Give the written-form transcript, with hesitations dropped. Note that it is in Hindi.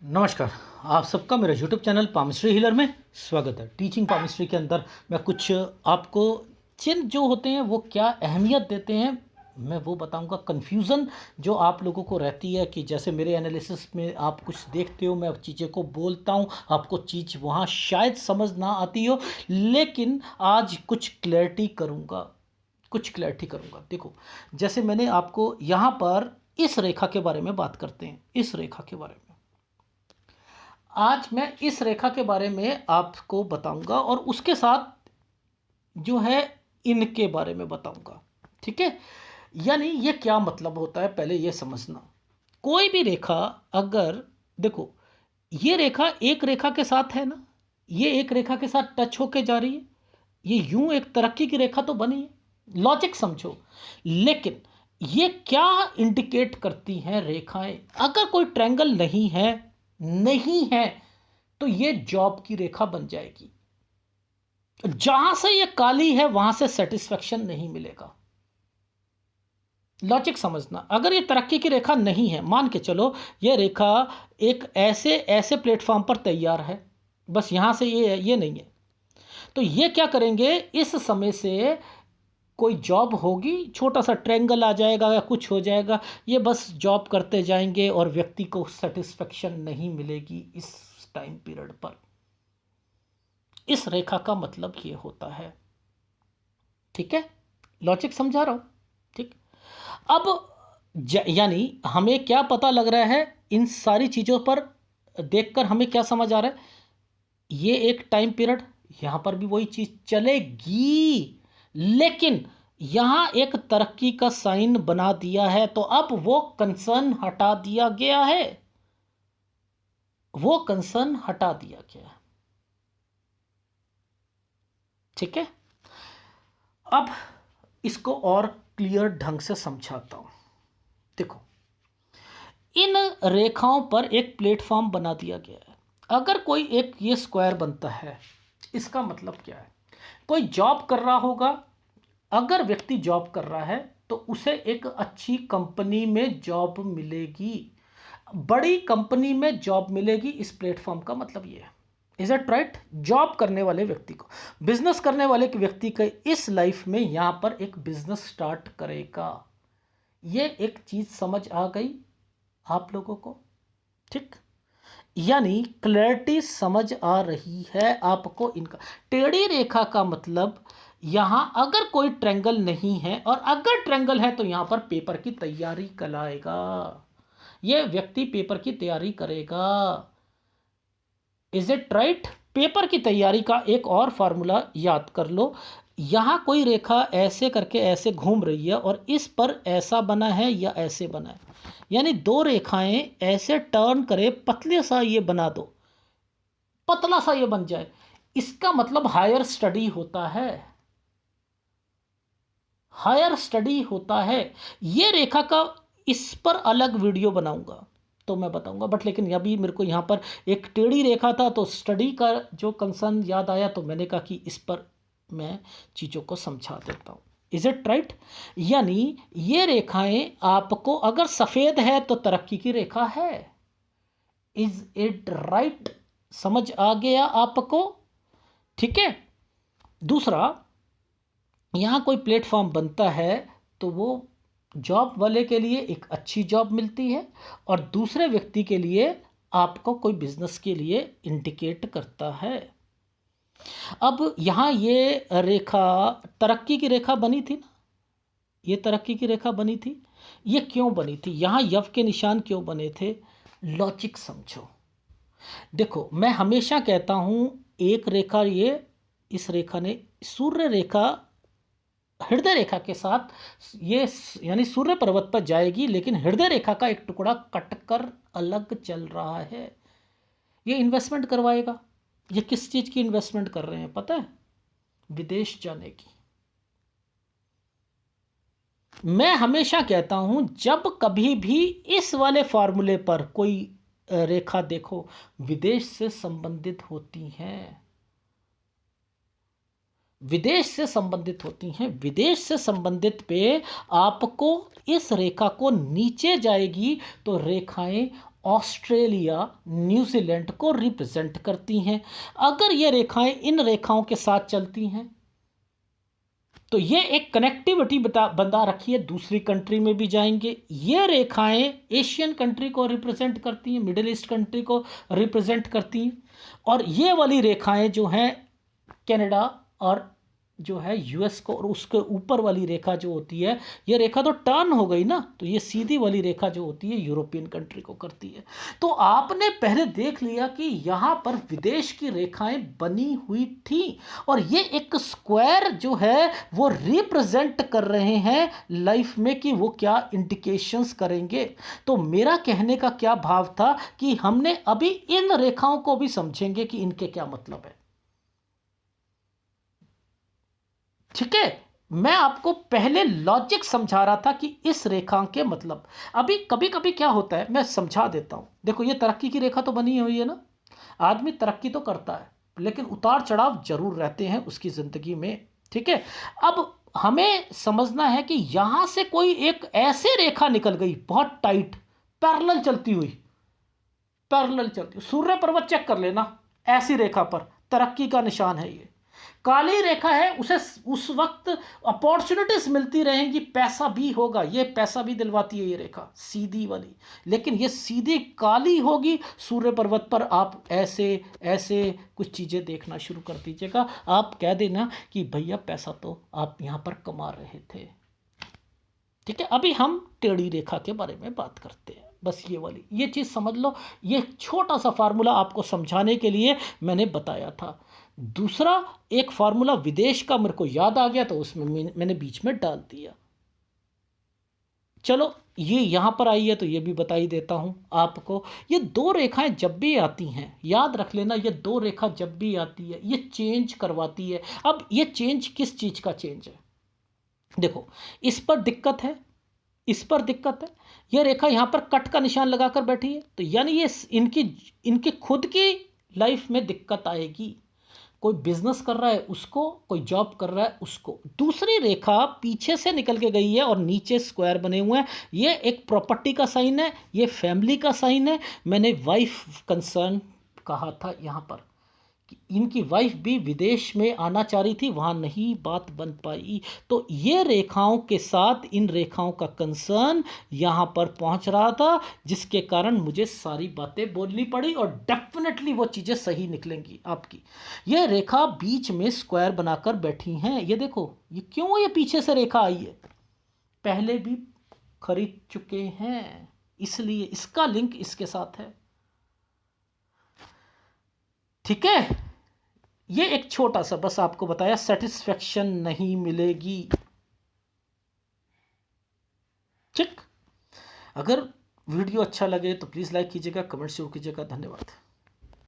नमस्कार। आप सबका मेरे यूट्यूब चैनल पामिस्ट्री हीलर में स्वागत है। टीचिंग पामिस्ट्री के अंदर मैं कुछ आपको चिन्ह जो होते हैं वो क्या अहमियत देते हैं मैं वो बताऊंगा। कन्फ्यूज़न जो आप लोगों को रहती है कि जैसे मेरे एनालिसिस में आप कुछ देखते हो, मैं चीज़ें को बोलता हूं, आपको चीज़ वहां शायद समझ ना आती हो, लेकिन आज कुछ क्लैरिटी करूंगा। देखो, जैसे मैंने आपको यहाँ पर इस रेखा के बारे में बात करते हैं। इस रेखा के बारे में आज मैं इस रेखा के बारे में आपको बताऊंगा और उसके साथ जो है इनके बारे में बताऊंगा। ठीक है, यानी ये क्या मतलब होता है पहले ये समझना। कोई भी रेखा, अगर देखो ये रेखा एक रेखा के साथ है ना, ये एक रेखा के साथ टच होके जा रही है, ये यूं एक तरक्की की रेखा तो बनी है, लॉजिक समझो। लेकिन ये क्या इंडिकेट करती हैं रेखाएं? अगर कोई ट्रायंगल नहीं है तो ये जॉब की रेखा बन जाएगी। जहां से ये काली है वहां से सेटिस्फेक्शन नहीं मिलेगा। लॉजिक समझना। अगर ये तरक्की की रेखा नहीं है, मान के चलो ये रेखा एक ऐसे प्लेटफॉर्म पर तैयार है, बस यहां से ये नहीं है, तो ये क्या करेंगे, इस समय से कोई जॉब होगी, छोटा सा ट्रायंगल आ जाएगा या कुछ हो जाएगा, ये बस जॉब करते जाएंगे और व्यक्ति को सेटिस्फेक्शन नहीं मिलेगी इस टाइम पीरियड पर। इस रेखा का मतलब ये होता है। ठीक है, लॉजिक समझा रहा हूं। ठीक, अब यानी हमें क्या पता लग रहा है इन सारी चीजों पर देखकर, हमें क्या समझ आ रहा है, ये एक टाइम पीरियड, यहां पर भी वही चीज चलेगी, लेकिन यहां एक तरक्की का साइन बना दिया है, तो अब वो कंसर्न हटा दिया गया है। ठीक है, अब इसको और क्लियर ढंग से समझाता हूं। देखो, इन रेखाओं पर एक प्लेटफॉर्म बना दिया गया है। अगर कोई एक ये स्क्वायर बनता है, इसका मतलब क्या है, कोई जॉब कर रहा होगा। अगर व्यक्ति जॉब कर रहा है तो उसे एक अच्छी कंपनी में जॉब मिलेगी, बड़ी कंपनी में जॉब मिलेगी। इस प्लेटफॉर्म का मतलब ये है, इज इट राइट? जॉब करने वाले व्यक्ति को, बिजनेस करने वाले व्यक्ति के इस लाइफ में यहां पर एक बिजनेस स्टार्ट करेगा। ये एक चीज समझ आ गई आप लोगों को? ठीक, यानी क्लैरिटी समझ आ रही है आपको इनका। टेढ़ी रेखा का मतलब, यहां अगर कोई ट्रायंगल नहीं है, और अगर ट्रायंगल है तो यहां पर पेपर की तैयारी कराएगा, ये व्यक्ति पेपर की तैयारी करेगा। Is it right? पेपर की तैयारी का एक और फार्मूला याद कर लो। यहां कोई रेखा ऐसे करके ऐसे घूम रही है और इस पर ऐसा बना है या ऐसे बना है, यानी दो रेखाएं ऐसे टर्न करे, पतले सा ये बना दो, पतला सा ये बन जाए, इसका मतलब हायर स्टडी होता है। हायर स्टडी होता है। ये रेखा का इस पर अलग वीडियो बनाऊंगा तो मैं बताऊंगा, बट लेकिन अभी मेरे को यहाँ पर एक टेढ़ी रेखा था तो स्टडी का जो कंसर्न याद आया, तो मैंने कहा कि इस पर मैं चीज़ों को समझा देता हूँ। Is it right? यानी ये रेखाएं आपको, अगर सफ़ेद है तो तरक्की की रेखा है। Is it right? समझ आ गया आपको? ठीक है, दूसरा, यहाँ कोई प्लेटफॉर्म बनता है तो वो जॉब वाले के लिए एक अच्छी जॉब मिलती है, और दूसरे व्यक्ति के लिए आपको कोई बिजनेस के लिए इंडिकेट करता है। अब यहाँ ये रेखा तरक्की की रेखा बनी थी ना, ये तरक्की की रेखा बनी थी। ये क्यों बनी थी? यहाँ यव के निशान क्यों बने थे? लॉजिक समझो। देखो, मैं हमेशा कहता हूँ, एक रेखा, ये इस रेखा ने सूर्य रेखा हृदय रेखा के साथ ये यानी सूर्य पर्वत पर जाएगी, लेकिन हृदय रेखा का एक टुकड़ा कटकर अलग चल रहा है। ये इन्वेस्टमेंट करवाएगा। ये किस चीज की इन्वेस्टमेंट कर रहे हैं पता है? विदेश जाने की। मैं हमेशा कहता हूं, जब कभी भी इस वाले फॉर्मूले पर कोई रेखा देखो, विदेश से संबंधित होती हैं, विदेश से संबंधित होती हैं। विदेश से संबंधित पे आपको इस रेखा को नीचे जाएगी तो रेखाएं ऑस्ट्रेलिया, न्यूजीलैंड को रिप्रेजेंट करती हैं। अगर ये रेखाएं इन रेखाओं के साथ चलती हैं तो ये एक कनेक्टिविटी बता रखी है, दूसरी कंट्री में भी जाएंगे। ये रेखाएं एशियन कंट्री को रिप्रेजेंट करती हैं, मिडिल ईस्ट कंट्री को रिप्रेजेंट करती हैं, और ये वाली रेखाएं जो हैं कनाडा और जो है यूएस को, और उसके ऊपर वाली रेखा जो होती है, ये रेखा तो टर्न हो गई ना, तो ये सीधी वाली रेखा जो होती है यूरोपियन कंट्री को करती है। तो आपने पहले देख लिया कि यहाँ पर विदेश की रेखाएं बनी हुई थी, और ये एक स्क्वायर जो है वो रिप्रेजेंट कर रहे हैं लाइफ में कि वो क्या इंडिकेशंस करेंगे। तो मेरा कहने का क्या भाव था कि हमने अभी इन रेखाओं को भी समझेंगे कि इनके क्या मतलब है। ठीक है, मैं आपको पहले लॉजिक समझा रहा था कि इस रेखा के मतलब। अभी कभी कभी क्या होता है, मैं समझा देता हूं। देखो, ये तरक्की की रेखा तो बनी हुई है ना, आदमी तरक्की तो करता है लेकिन उतार चढ़ाव जरूर रहते हैं उसकी जिंदगी में। ठीक है, अब हमें समझना है कि यहां से कोई एक ऐसे रेखा निकल गई बहुत टाइट, पैरेलल चलती हुई, पैरेलल चलती, सूर्य पर्वत चेक कर लेना, ऐसी रेखा पर तरक्की का निशान है। ये काली रेखा है, उसे उस वक्त अपॉर्चुनिटीज मिलती रहेंगी, पैसा भी होगा, ये पैसा भी दिलवाती है ये रेखा सीधी वाली। लेकिन ये सीधी काली होगी, सूर्य पर्वत पर आप ऐसे ऐसे कुछ चीज़ें देखना शुरू कर दीजिएगा। आप कह देना कि भैया पैसा तो आप यहाँ पर कमा रहे थे। ठीक है, अभी हम टेढ़ी रेखा के बारे में बात करते हैं। बस ये वाली ये चीज़ समझ लो, ये छोटा सा फार्मूला आपको समझाने के लिए मैंने बताया था। दूसरा एक फार्मूला विदेश का मेरे को याद आ गया, तो उसमें मैंने बीच में डाल दिया। चलो, ये यहाँ पर आई है तो ये भी बता ही देता हूँ आपको। ये दो रेखाएं जब भी आती हैं, याद रख लेना, ये दो रेखा जब भी आती है ये चेंज करवाती है। अब ये चेंज किस चीज़ का चेंज है? देखो, इस पर दिक्कत है, इस पर दिक्कत है, यह रेखा यहां पर कट का निशान लगाकर बैठी है, तो यानी ये इनकी इनकी खुद की लाइफ में दिक्कत आएगी। कोई बिजनेस कर रहा है उसको, कोई जॉब कर रहा है उसको। दूसरी रेखा पीछे से निकल के गई है और नीचे स्क्वायर बने हुए हैं, ये एक प्रॉपर्टी का साइन है, ये फैमिली का साइन है। मैंने वाइफ कंसर्न कहा था यहाँ पर कि इनकी वाइफ भी विदेश में आना चाह रही थी, वहाँ नहीं बात बन पाई। तो ये रेखाओं के साथ इन रेखाओं का कंसर्न यहाँ पर पहुँच रहा था, जिसके कारण मुझे सारी बातें बोलनी पड़ी, और डेफिनेटली वो चीज़ें सही निकलेंगी आपकी। ये रेखा बीच में स्क्वायर बनाकर बैठी हैं, ये देखो, ये क्यों ये पीछे से रेखा आई है, पहले भी खरीद चुके हैं, इसलिए इसका लिंक इसके साथ है। ठीक है, ये एक छोटा सा बस आपको बताया, सेटिस्फेक्शन नहीं मिलेगी। ठीक, अगर वीडियो अच्छा लगे तो प्लीज़ लाइक कीजिएगा, कमेंट जरूर कीजिएगा। धन्यवाद।